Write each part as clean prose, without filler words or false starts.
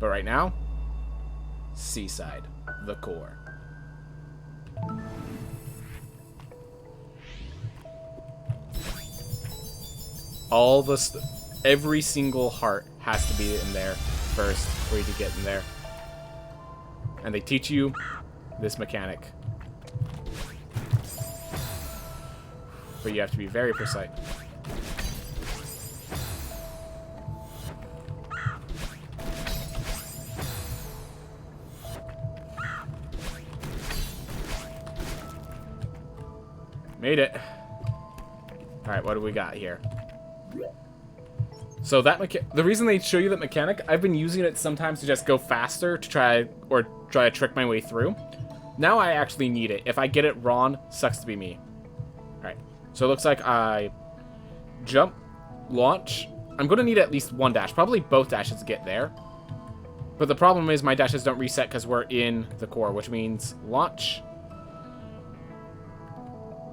But right now, Seaside, the core. Every single heart has to be in there first for you to get in there. And they teach you this mechanic. But you have to be very precise. Made it. Alright, what do we got here? So the reason they show you that mechanic, I've been using it sometimes to just go faster to try to trick my way through. Now I actually need it. If I get it wrong, sucks to be me. Alright, so it looks like I jump, launch. I'm going to need at least one dash, probably both dashes to get there. But the problem is my dashes don't reset because we're in the core, which means launch.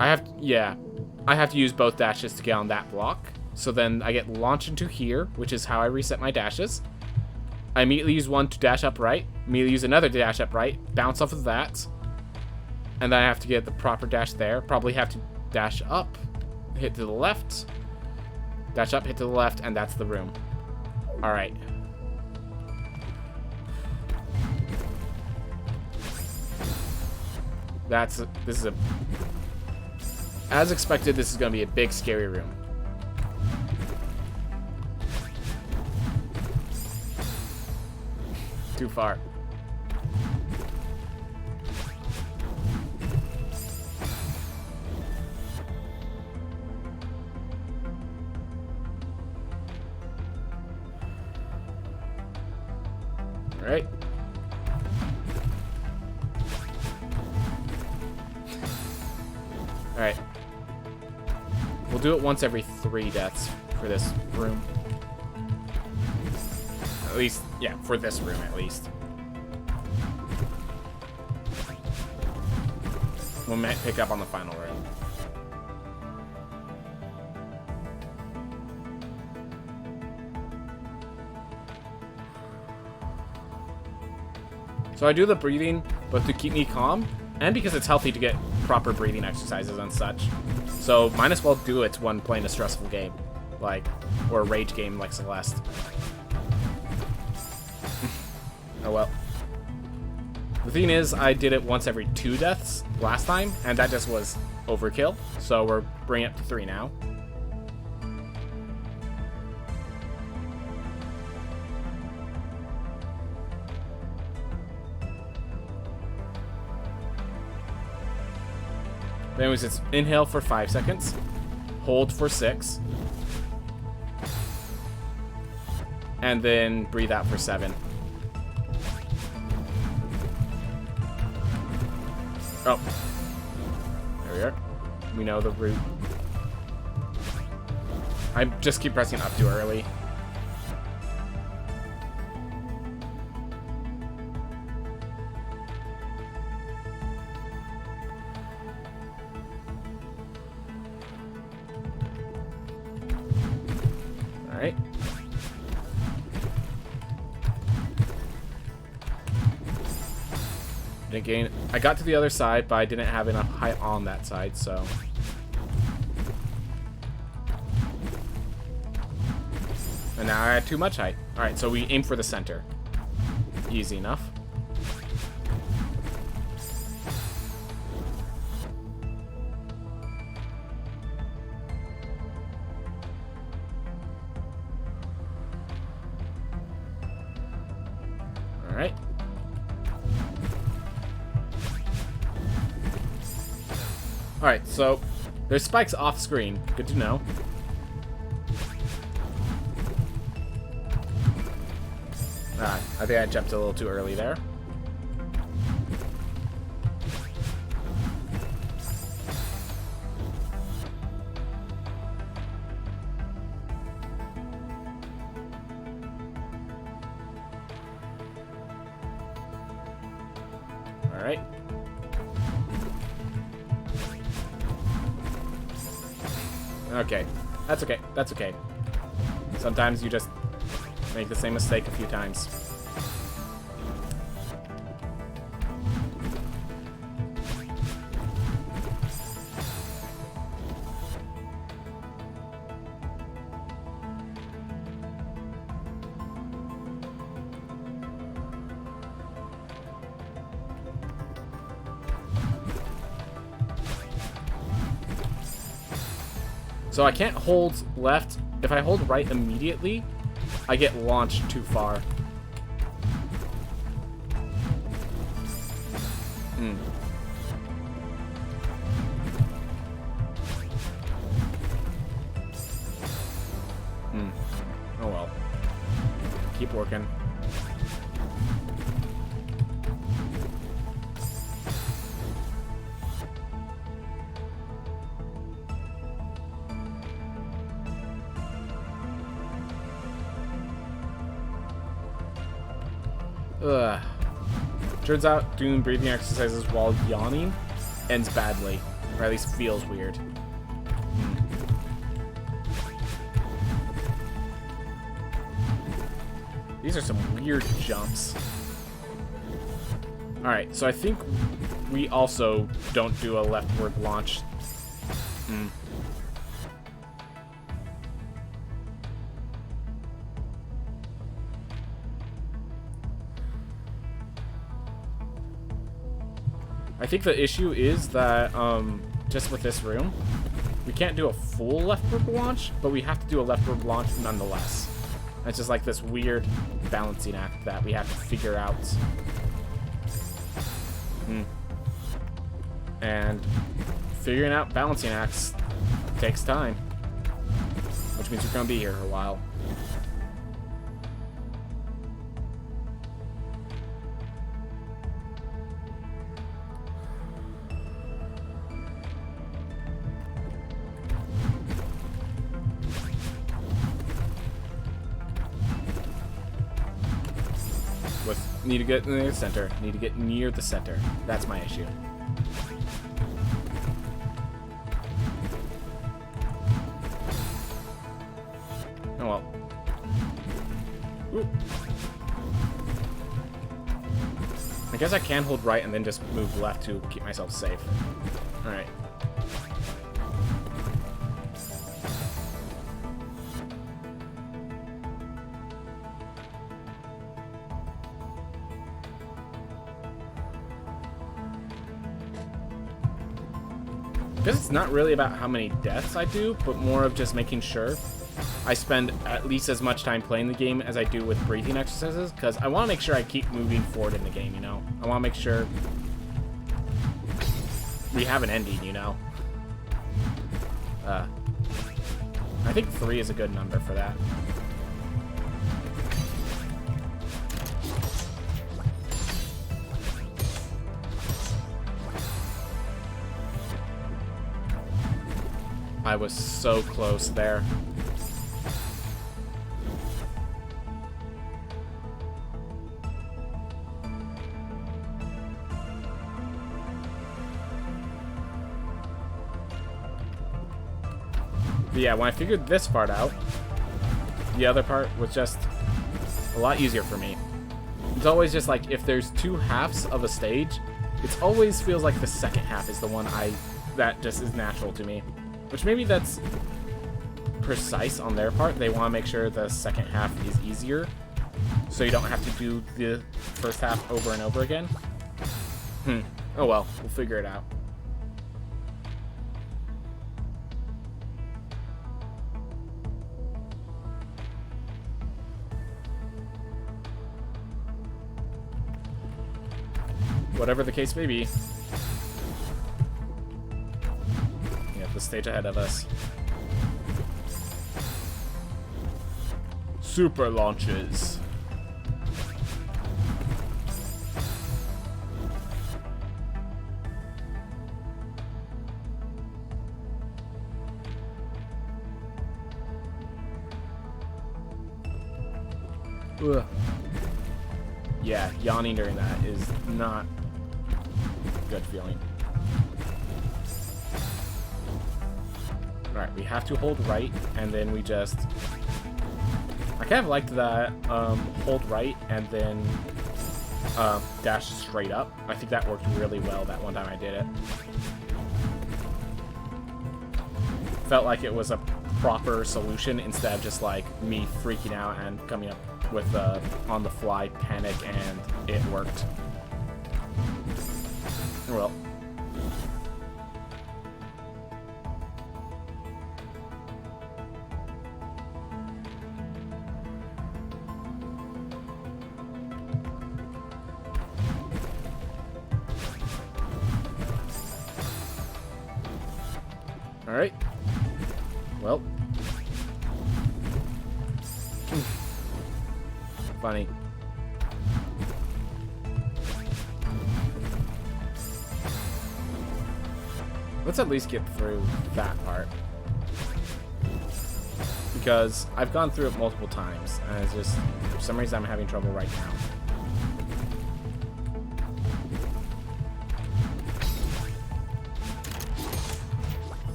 I have to use both dashes to get on that block. So then I get launched into here, which is how I reset my dashes. I immediately use one to dash up right, immediately use another to dash up right, bounce off of that, and then I have to get the proper dash there. Probably have to dash up, hit to the left, dash up, hit to the left, and that's the room. Alright. As expected, this is going to be a big, scary room. Too far. All right. All right. We'll do it once every 3 deaths for this room. At least, yeah, for this room at least. We might pick up on the final room. So I do the breathing, both to keep me calm, and because it's healthy to get proper breathing exercises and such. So might as well do it when playing a stressful game, or a rage game like Celeste. Oh well. The thing is, I did it once every 2 deaths last time, and that just was overkill. So we're bringing it up to 3 now. Anyways, it's inhale for 5 seconds, hold for 6, and then breathe out for 7. Oh, there we are. We know the route. I just keep pressing up too early. Alright. Again, I got to the other side, but I didn't have enough height on that side, so. And now I had too much height. Alright, so we aim for the center. Easy enough. Alright. Alright, so there's spikes off screen. Good to know. I think I jumped a little too early there. Alright. Okay. That's okay. That's okay. Sometimes you just make the same mistake a few times. So I can't hold left. If I hold right immediately, I get launched too far. Hmm. Oh well. Keep working. Ugh. Turns out doing breathing exercises while yawning ends badly, or at least feels weird. These are some weird jumps. Alright, so I think we also don't do a leftward launch. I think the issue is that, just with this room, we can't do a full leftward launch, but we have to do a leftward launch nonetheless. It's just like this weird balancing act that we have to figure out. And figuring out balancing acts takes time, which means we're going to be here for a while. Need to get near the center. Need to get near the center. That's my issue. Oh well. Ooh. I guess I can hold right and then just move left to keep myself safe. Alright. I guess it's not really about how many deaths I do, but more of just making sure I spend at least as much time playing the game as I do with breathing exercises, because I want to make sure I keep moving forward in the game, you know? I want to make sure we have an ending, you know? I think 3 is a good number for that. I was so close there. But yeah, when I figured this part out, the other part was just a lot easier for me. It's always just like, if there's 2 halves of a stage, it always feels like the second half is the one that just is natural to me. Which maybe that's precise on their part. They want to make sure the second half is easier, so you don't have to do the first half over and over again. Oh well, we'll figure it out. Whatever the case may be. The stage ahead of us. Super launches. Ugh. Yeah, yawning during that is not a good feeling. Alright, we have to hold right, and then we just... I kind of liked that hold right, and then dash straight up. I think that worked really well that one time I did it. Felt like it was a proper solution instead of just like me freaking out and coming up with on-the-fly panic, and it worked. Well. Alright. Well. Funny. Let's at least get through that part. Because I've gone through it multiple times, and it's just, for some reason, I'm having trouble right now.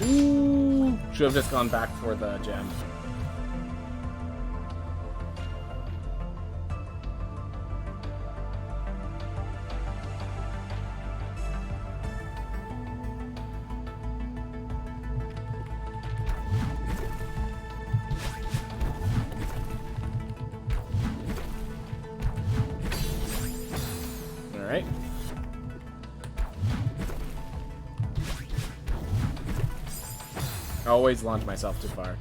Ooh! Should have just gone back for the gem. Alright. I always launch myself too far.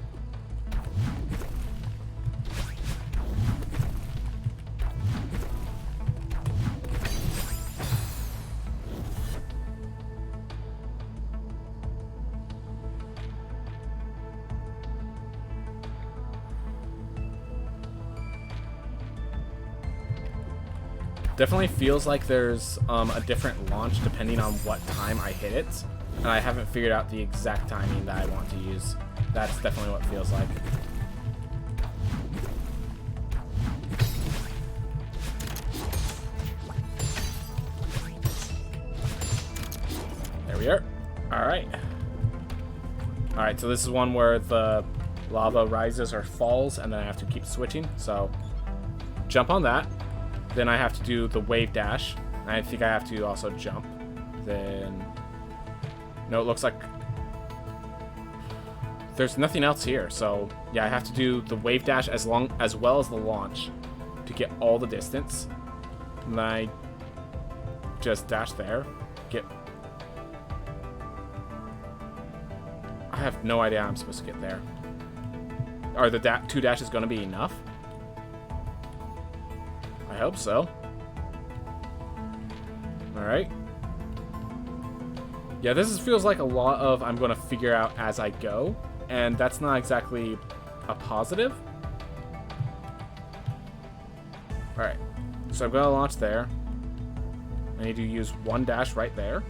Definitely feels like there's a different launch depending on what time I hit it. And I haven't figured out the exact timing that I want to use. That's definitely what it feels like. There we are. Alright. Alright, so this is one where the lava rises or falls, and then I have to keep switching. So, jump on that. Then I have to do the wave dash. I think I have to also jump. Then... No, it looks like there's nothing else here. So, yeah, I have to do the wave dash as well as the launch to get all the distance. And then I just dash there. I have no idea how I'm supposed to get there. Are the two dashes going to be enough? I hope so. Alright. Yeah, this feels like a lot of I'm going to figure out as I go, and that's not exactly a positive. Alright, so I'm going to launch there. I need to use one dash right there.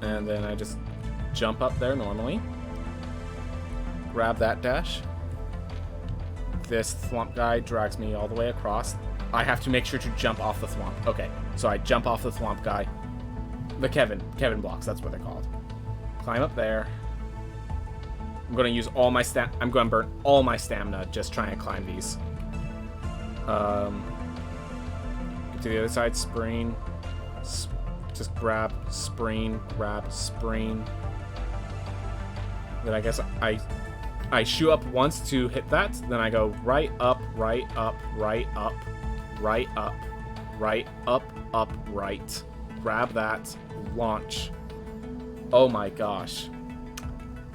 And then I just jump up there normally. Grab that dash. This thwomp guy drags me all the way across. I have to make sure to jump off the thwomp. Okay, so I jump off the thwomp guy. The Kevin blocks, that's what they're called. Climb up there. I'm gonna use all my I'm gonna burn all my stamina just trying to climb these. Get to the other side, spring. Just grab, spring, grab, spring. Then I guess I shoot up once to hit that, then I go right up, right up, right up, right up, right up, up, right. Grab that, launch. Oh my gosh.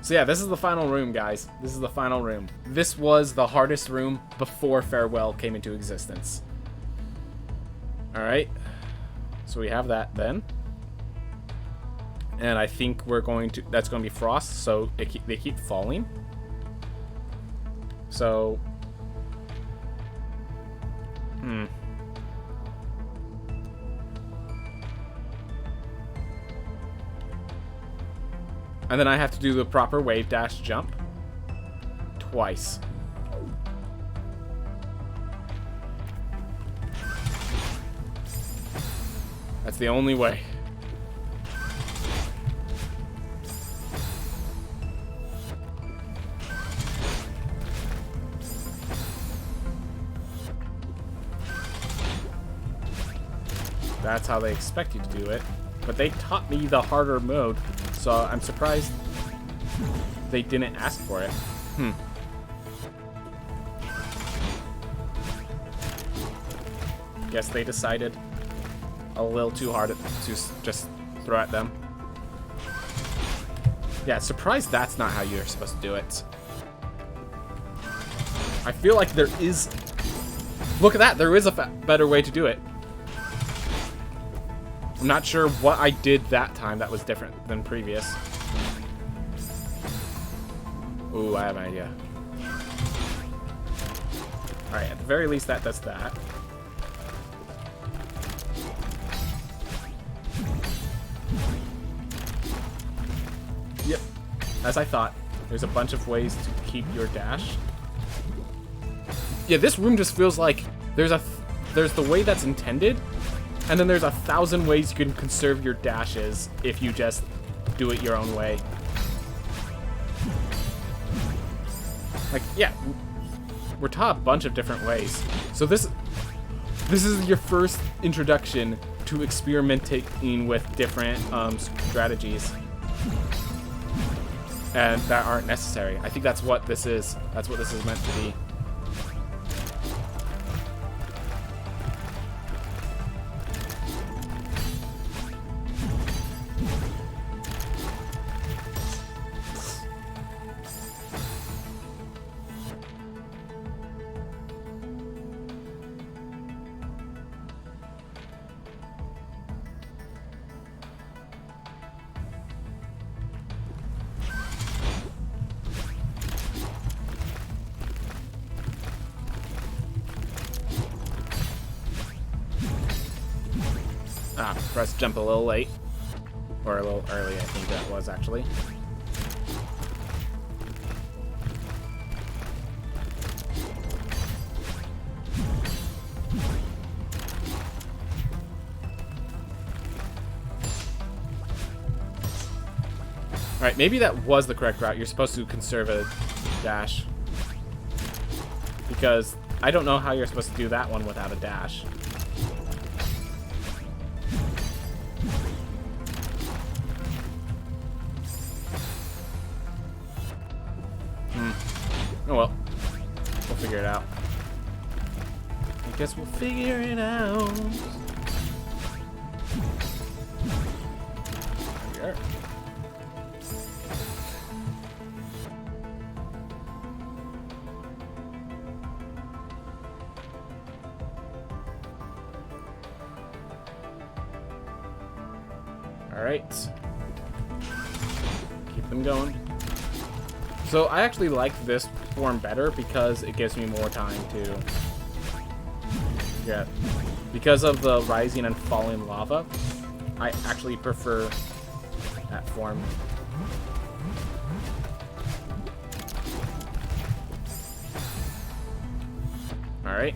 So yeah, this is the final room, guys. This is the final room. This was the hardest room before Farewell came into existence. Alright. So we have that then. And I think we're going to... That's going to be Frost, so they keep falling. So... And then I have to do the proper wave dash jump. Twice. That's the only way. That's how they expect you to do it. But they taught me the harder mode, so I'm surprised they didn't ask for it. Guess they decided a little too hard to just throw at them. Yeah, surprised that's not how you're supposed to do it. I feel like there is... Look at that, there is a better way to do it. I'm not sure what I did that time that was different than previous. Ooh, I have an idea. Alright, at the very least that does that. Yep, as I thought. There's a bunch of ways to keep your dash. Yeah, this room just feels like there's the way that's intended, and then there's 1,000 ways you can conserve your dashes if you just do it your own way. Like, yeah, we're taught a bunch of different ways. So this is your first introduction to experimenting with different strategies. And that aren't necessary. I think that's what this is. That's what this is meant to be. Press jump a little late. Or a little early, I think that was actually. Alright, maybe that was the correct route. You're supposed to conserve a dash. Because I don't know how you're supposed to do that one without a dash. Oh well. We'll figure it out. I guess we'll figure it out. There we are. Alright. Keep them going. So I actually like this form better because it gives me more time to get. Because of the rising and falling lava, I actually prefer that form. Alright.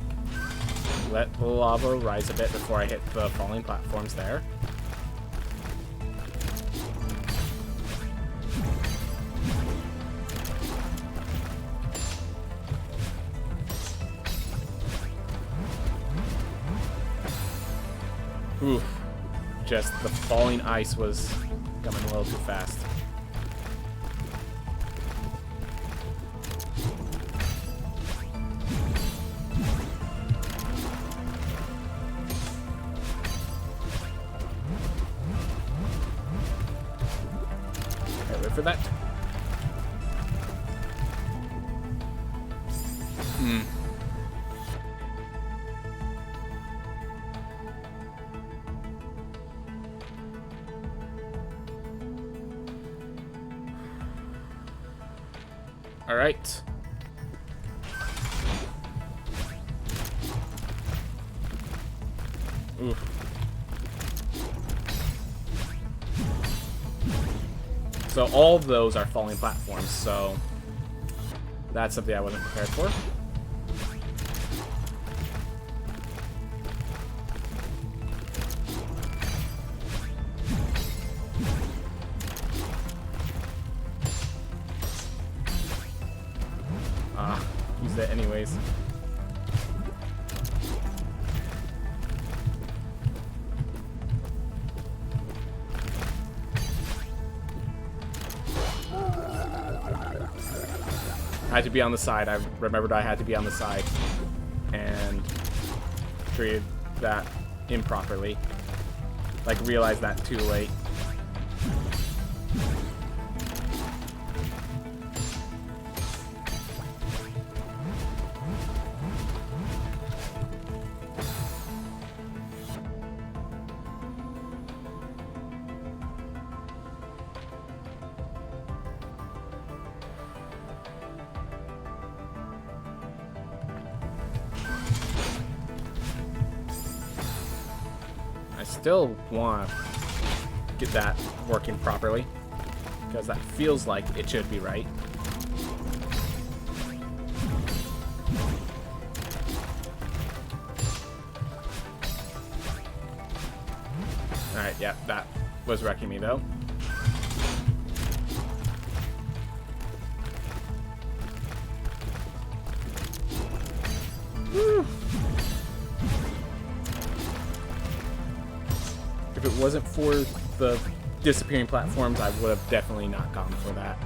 Let the lava rise a bit before I hit the falling platforms there. Oof. Just the falling ice was coming a little too fast. Okay, wait for that. All right. Oof. So all of those are falling platforms, so that's something I wasn't prepared for. Use that anyways. I had to be on the side. I remembered I had to be on the side and treated that improperly. Like, realized that too late. still want to get that working properly, because that feels like it should be right. Alright, yeah, that was wrecking me though. Woo. If it wasn't for the disappearing platforms, I would have definitely not gone for that.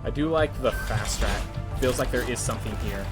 I do like the fast track. Feels like there is something here.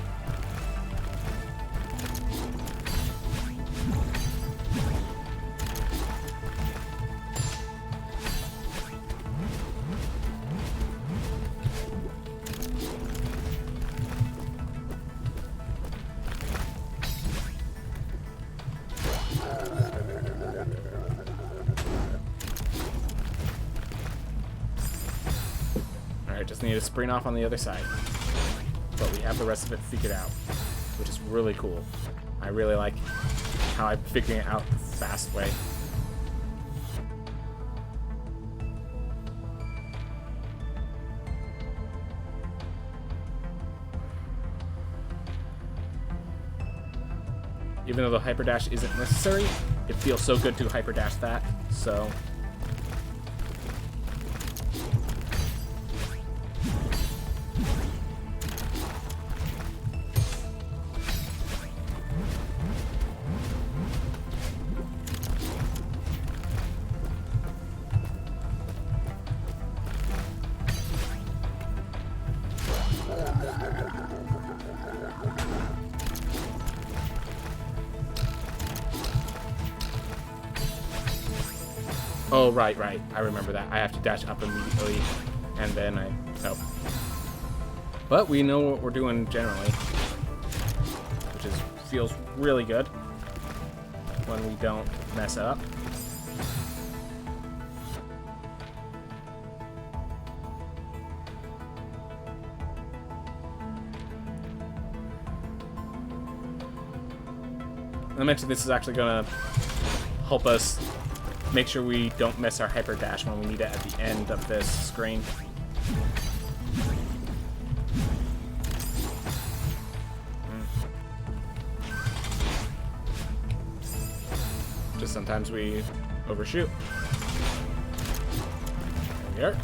Just need to sprint off on the other side. But we have the rest of it figured out, which is really cool. I really like how I'm figuring it out the fast way. Even though the hyper dash isn't necessary, it feels so good to hyper dash that, so... Oh, right. I remember that. I have to dash up immediately, and then I... Oh. But we know what we're doing generally, which is feels really good when we don't mess up. I mentioned this is actually going to help us make sure we don't miss our hyper dash when we need it at the end of this screen. Just sometimes we overshoot. There we are.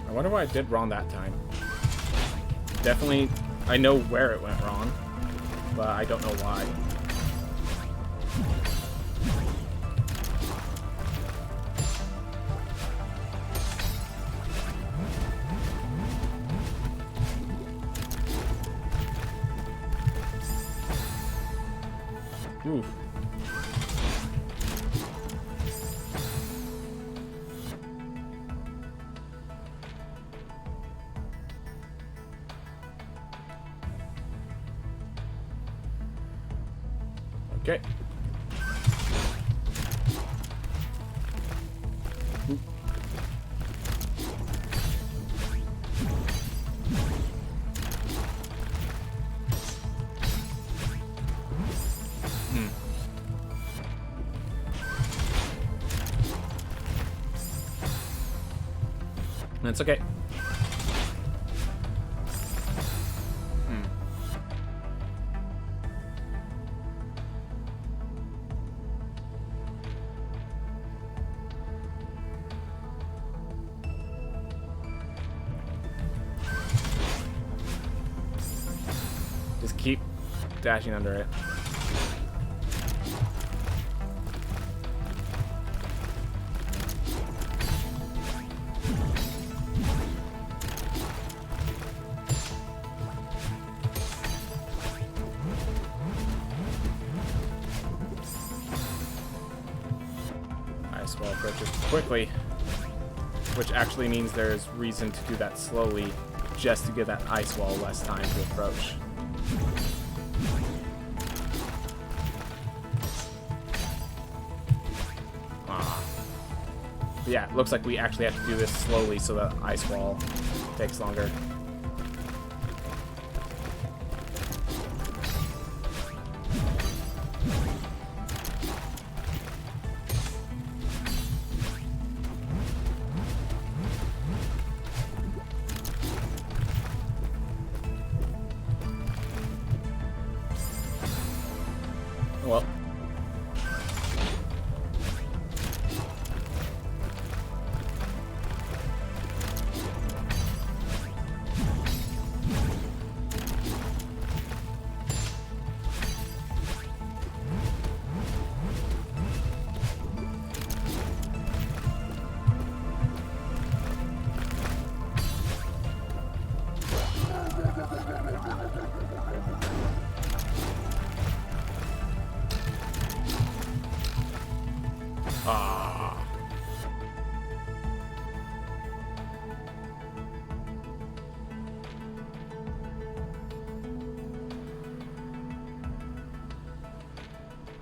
I wonder why I did wrong that time. Definitely, I know where it went wrong, but I don't know why. Oof. Okay. That's okay. Just keep dashing under it. ice wall approaches quickly, which actually means there's reason to do that slowly, just to give that ice wall less time to approach. But yeah, it looks like we actually have to do this slowly so the ice wall takes longer. Well.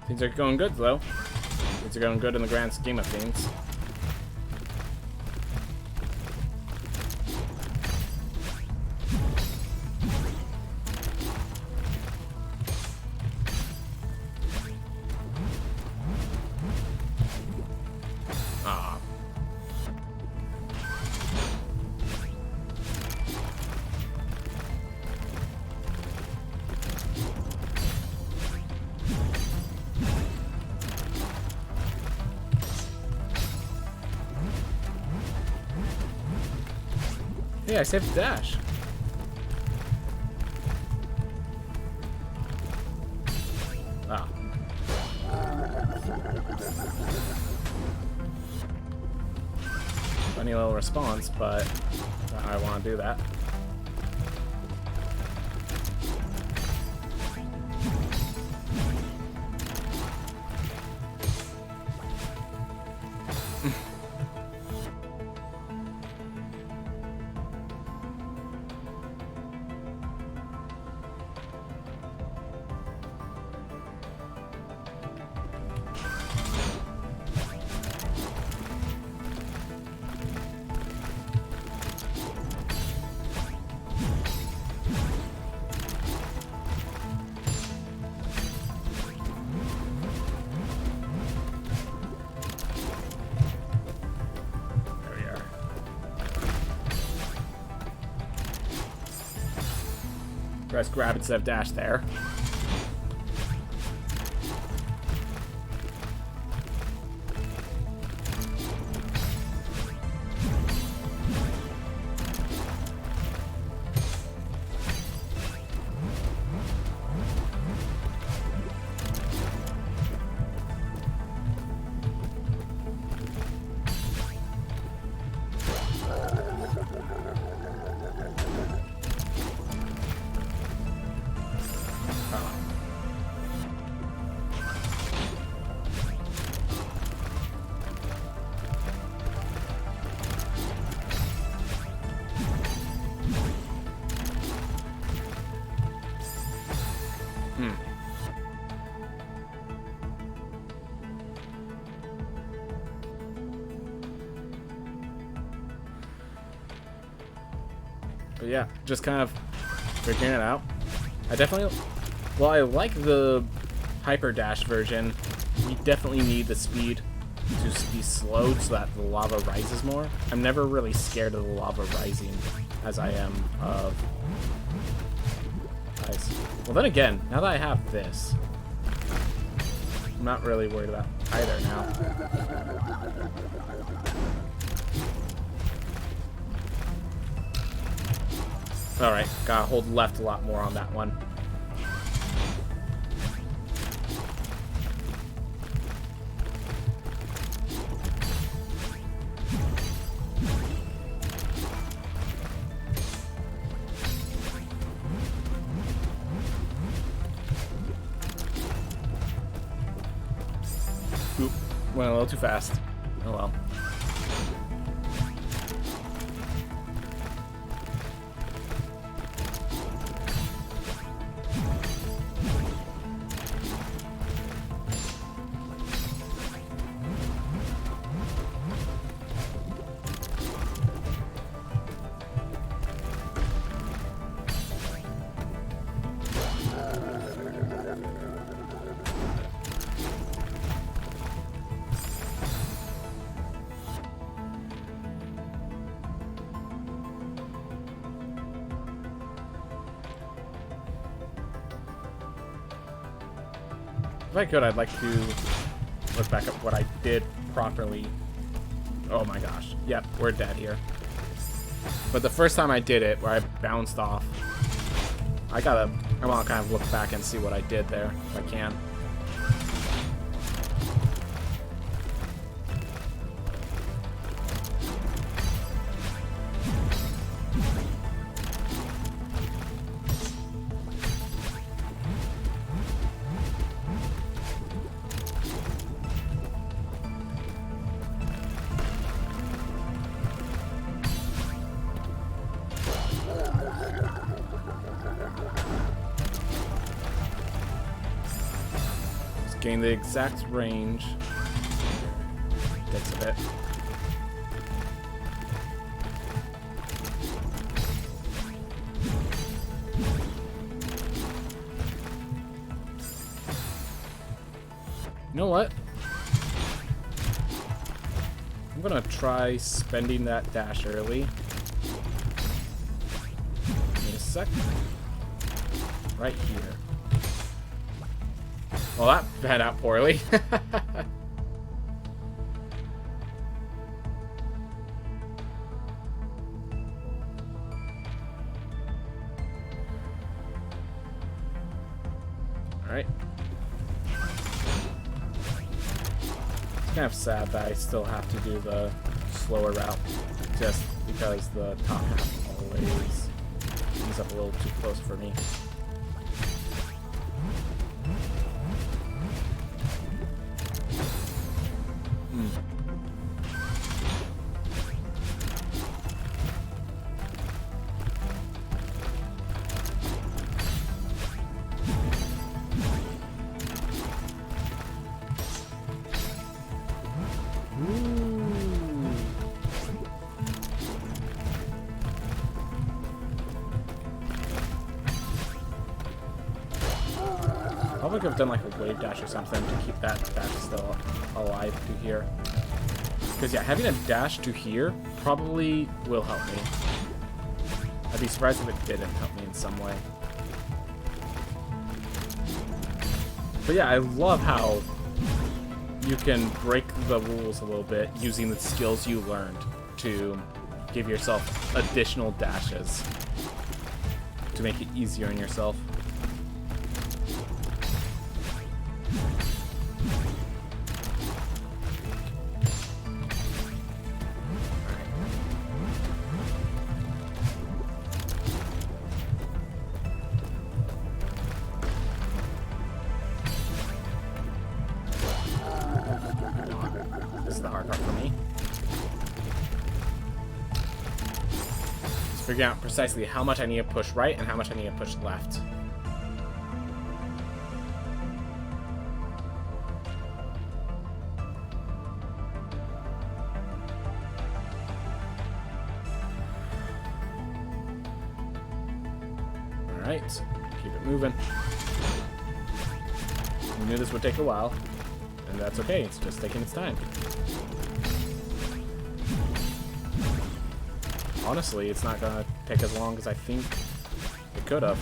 Things are going good, though. Things are going good in the grand scheme of things. Hey, I saved the dash. Ah. Funny little response, but I want to do that. Press grab instead of dash there. But yeah, just kind of figuring it out. I definitely, well, I like the hyper dash version. You definitely need the speed to be slowed so that the lava rises more. I'm never really scared of the lava rising as I am of ice. Well, then again, now that I have this, I'm not really worried about either now. Alright, gotta hold left a lot more on that one. Oop, went a little too fast. Oh well. If I could, I'd like to look back at what I did properly. Oh my gosh. Yep, we're dead here. But the first time I did it, where I bounced off, I want to kind of look back and see what I did there, if I can. Gain the exact range. Takes a bit. You know what? I'm gonna try spending that dash early. Wait a sec. Right here. Well, that panned out poorly. Alright. It's kind of sad that I still have to do the slower route, just because the top half always comes up a little too close for me. Probably could have done like a wave dash or something to keep that dash still alive to here. Because yeah, having a dash to here probably will help me. I'd be surprised if it didn't help me in some way. But yeah, I love how you can break the rules a little bit using the skills you learned to give yourself additional dashes to make it easier on yourself. Figuring out precisely how much I need to push right and how much I need to push left. Alright, keep it moving. I knew this would take a while, and that's okay, it's just taking its time. Honestly, it's not gonna take as long as I think it could have.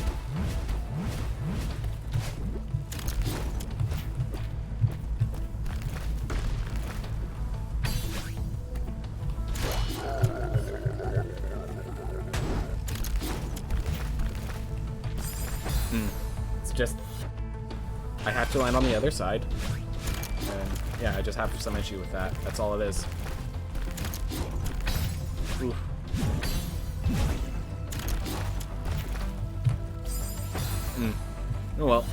It's just I have to land on the other side. And yeah, I just have some issue with that. That's all it is. Oof. Oh well.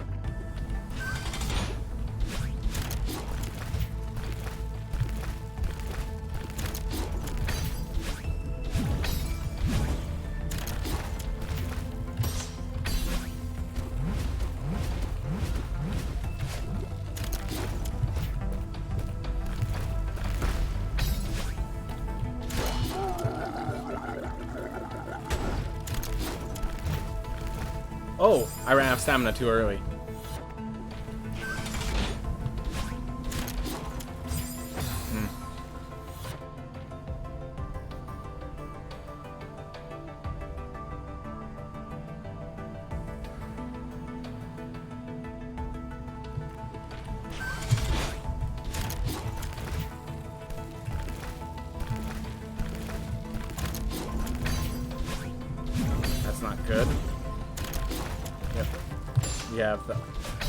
Oh, I ran out of stamina too early. That's not good. Yep. We have the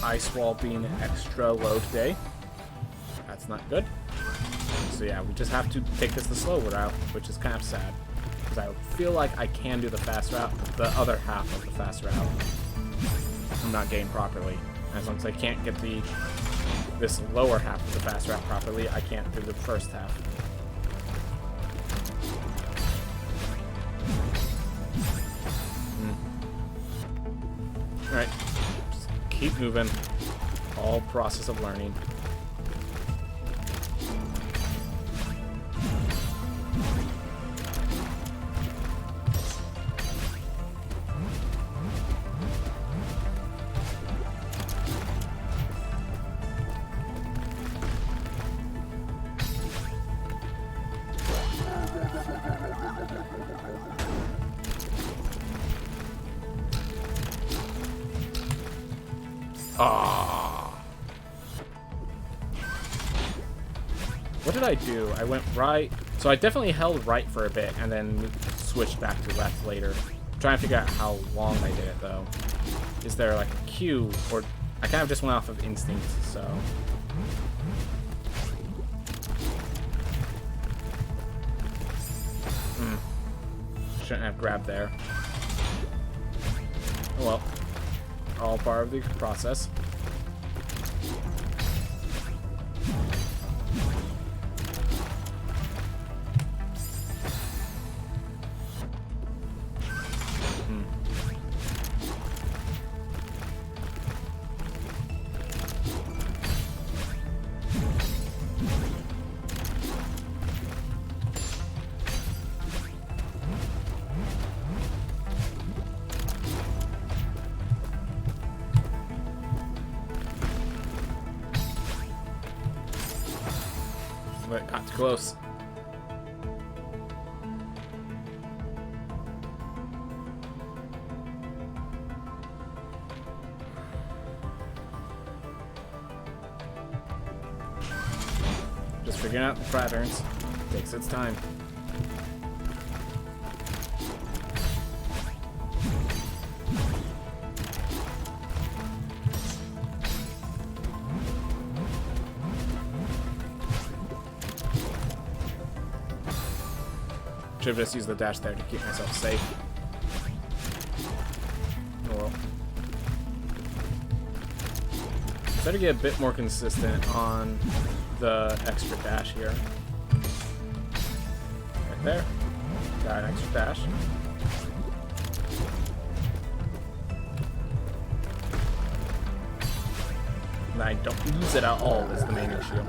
ice wall being extra low today. That's not good. So yeah, we just have to take this the slow route, which is kind of sad. Because I feel like I can do the fast route, but the other half of the fast route I'm not getting properly. As long as I can't get this lower half of the fast route properly, I can't do the first half. Alright, just keep moving. All process of learning. What did I do? I went right. So I definitely held right for a bit and then switched back to left later. I'm trying to figure out how long I did it though. Is there like a cue, or I kind of just went off of instinct, so. Shouldn't have grabbed there. Oh well. All part of the process. But got too close. Just figuring out the patterns. Takes its time. Should have just used the dash there to keep myself safe. Oh well. Better get a bit more consistent on the extra dash here. Right there. Got an extra dash. And I don't use it at all is the main issue.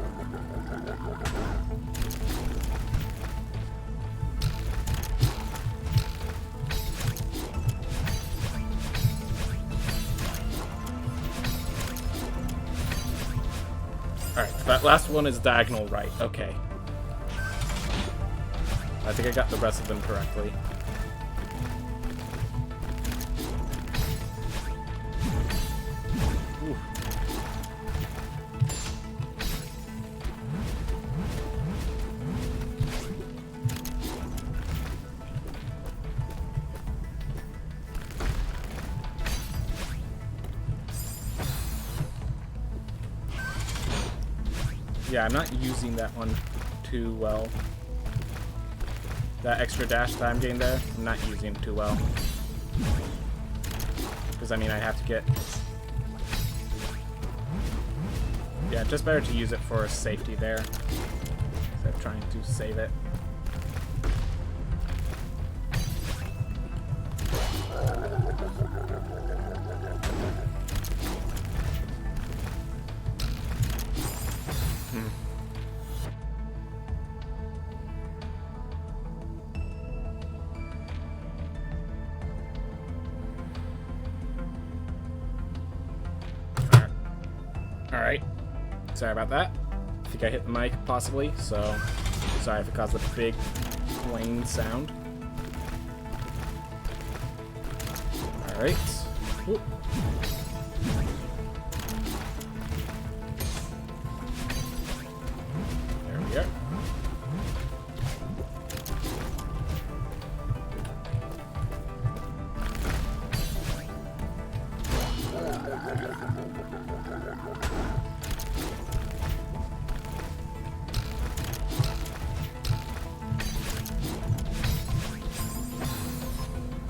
Alright, that last one is diagonal right. Okay. I think I got the rest of them correctly. Ooh. Yeah, I'm not using that one too well. That extra dash that I'm getting there, I'm not using it too well. Because, I mean, I have to get... Yeah, just better to use it for safety there. Instead of trying to save it. Alright. Sorry about that. I think I hit the mic, possibly, so sorry if it caused a big plane sound. Alright. Oop. There we go.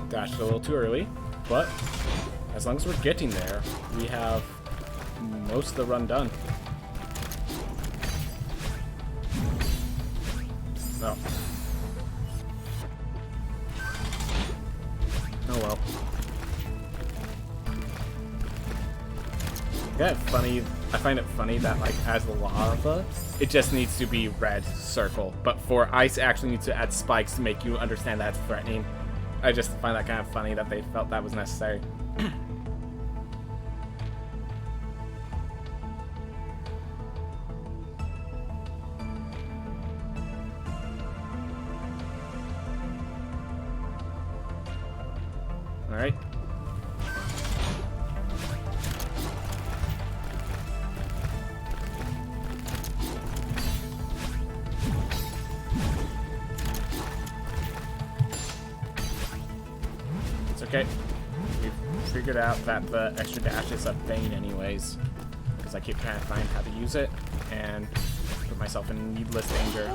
Dashed a little too early, but as long as we're getting there, we have most of the run done. Oh. Oh well. Yeah, funny. I find it funny that, like, as the lava, it just needs to be red circle, but for ice, it actually needs to add spikes to make you understand that it's threatening. I just find that kind of funny that they felt that was necessary. All right. Okay, we've figured out that the extra dash is a bane anyways, because I keep trying to find how to use it and put myself in needless danger.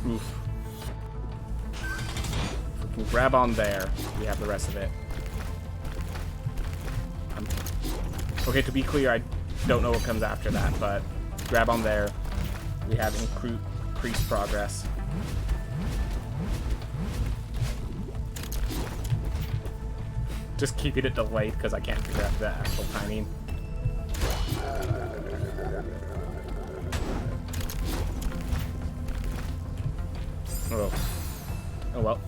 Oof. Grab on there. We have the rest of it. Okay, to be clear, I don't know what comes after that, but grab on there. We have increased progress. Just keeping it delayed because I can't figure out the actual timing. Oh. Oh well.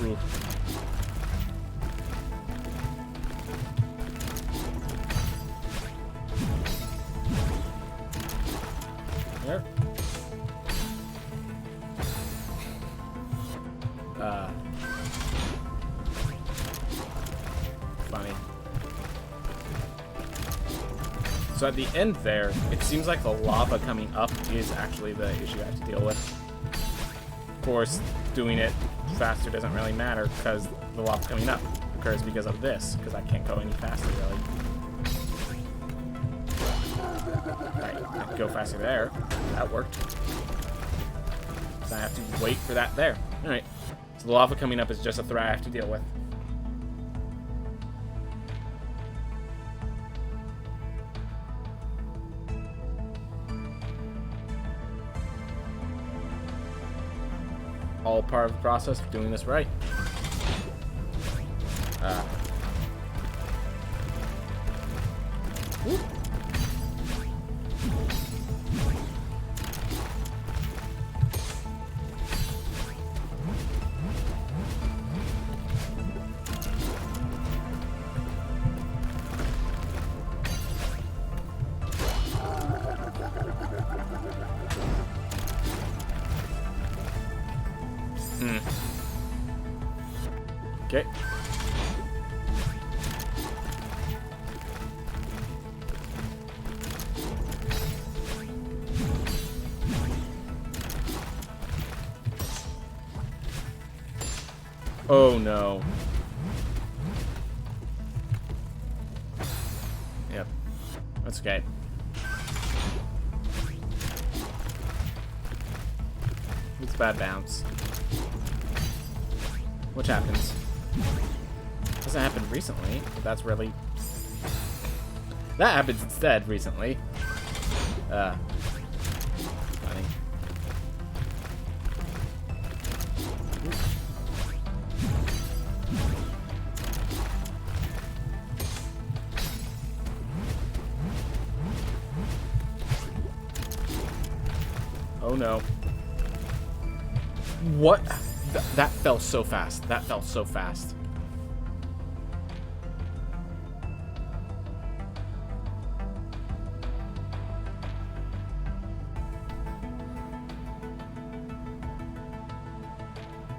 Ooh. There. Funny. So at the end there, it seems like the lava coming up is actually the issue I have to deal with. Of course, doing it faster doesn't really matter because the lava coming up occurs because of this, because I can't go any faster really. Alright, I can go faster there. That worked. So I have to wait for that there. Alright, so the lava coming up is just a threat I have to deal with. All part of the process of doing this right. Whoop. Okay. Oh no. Yep. That's okay. It's bad bounce. Which happens. Doesn't happen recently, but that's really... That happens instead recently. Funny. Oh no. What? That fell so fast. That fell so fast.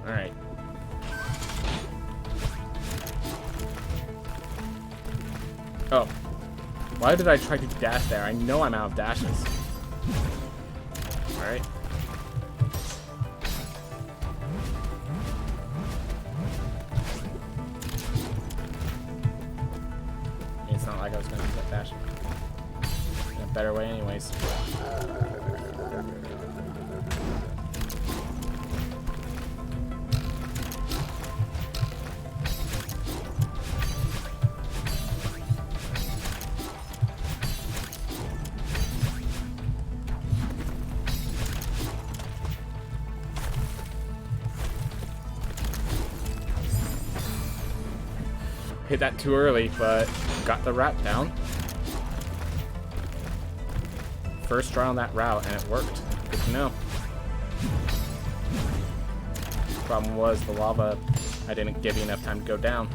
Alright. Oh. Why did I try to dash there? I know I'm out of dashes. Alright. It's not like I was going to get dash in a better way anyways. Hit that too early, but got the route down. First try on that route, and it worked. Good to know. Problem was the lava, I didn't give you enough time to go down.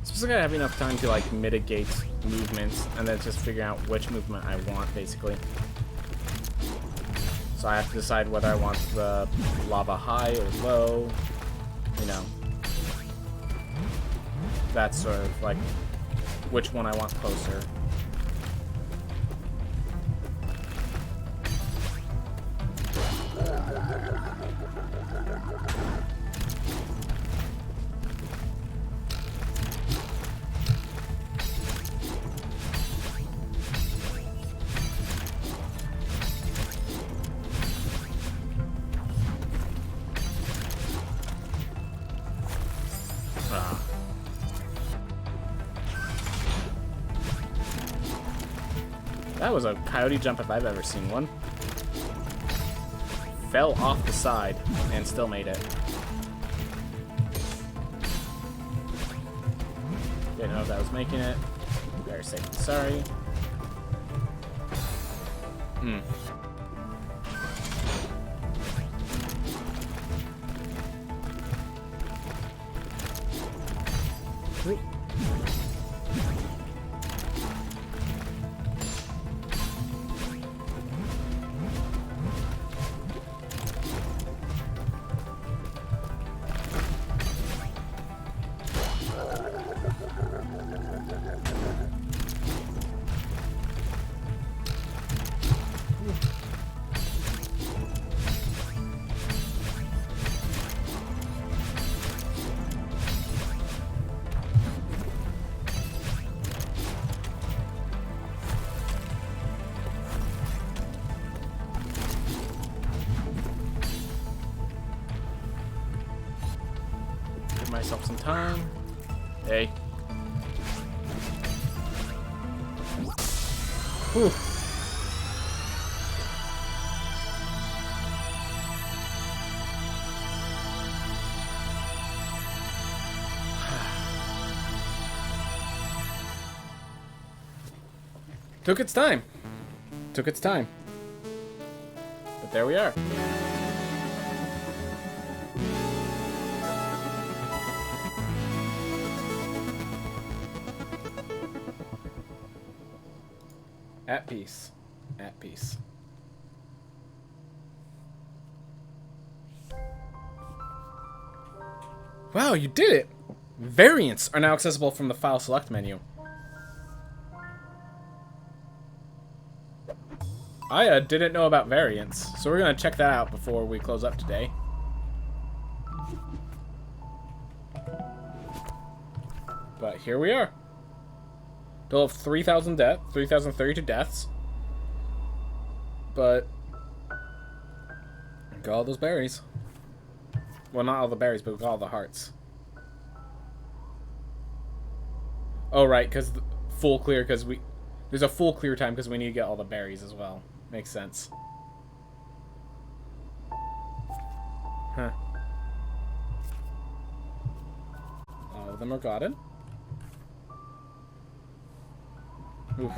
Supposedly I have enough time to like mitigate movements and then just figure out which movement I want basically. So I have to decide whether I want the lava high or low, you know. That's sort of like which one I want closer. That was a coyote jump if I've ever seen one. Fell off the side and still made it. Didn't know if that was making it. Very safe and sorry. Ooh. Myself some time. Hey. Whew. Took its time. Took its time. But there we are. At peace. At peace. Wow, you did it! Variants are now accessible from the File Select menu. I didn't know about variants, so we're gonna check that out before we close up today. But here we are. Total of 3,032 deaths. But got all those berries. Well, not all the berries, but we got all the hearts. Oh, right, because full clear, because there's a full clear time because we need to get all the berries as well. Makes sense. Huh. All of them are gotten. Oof.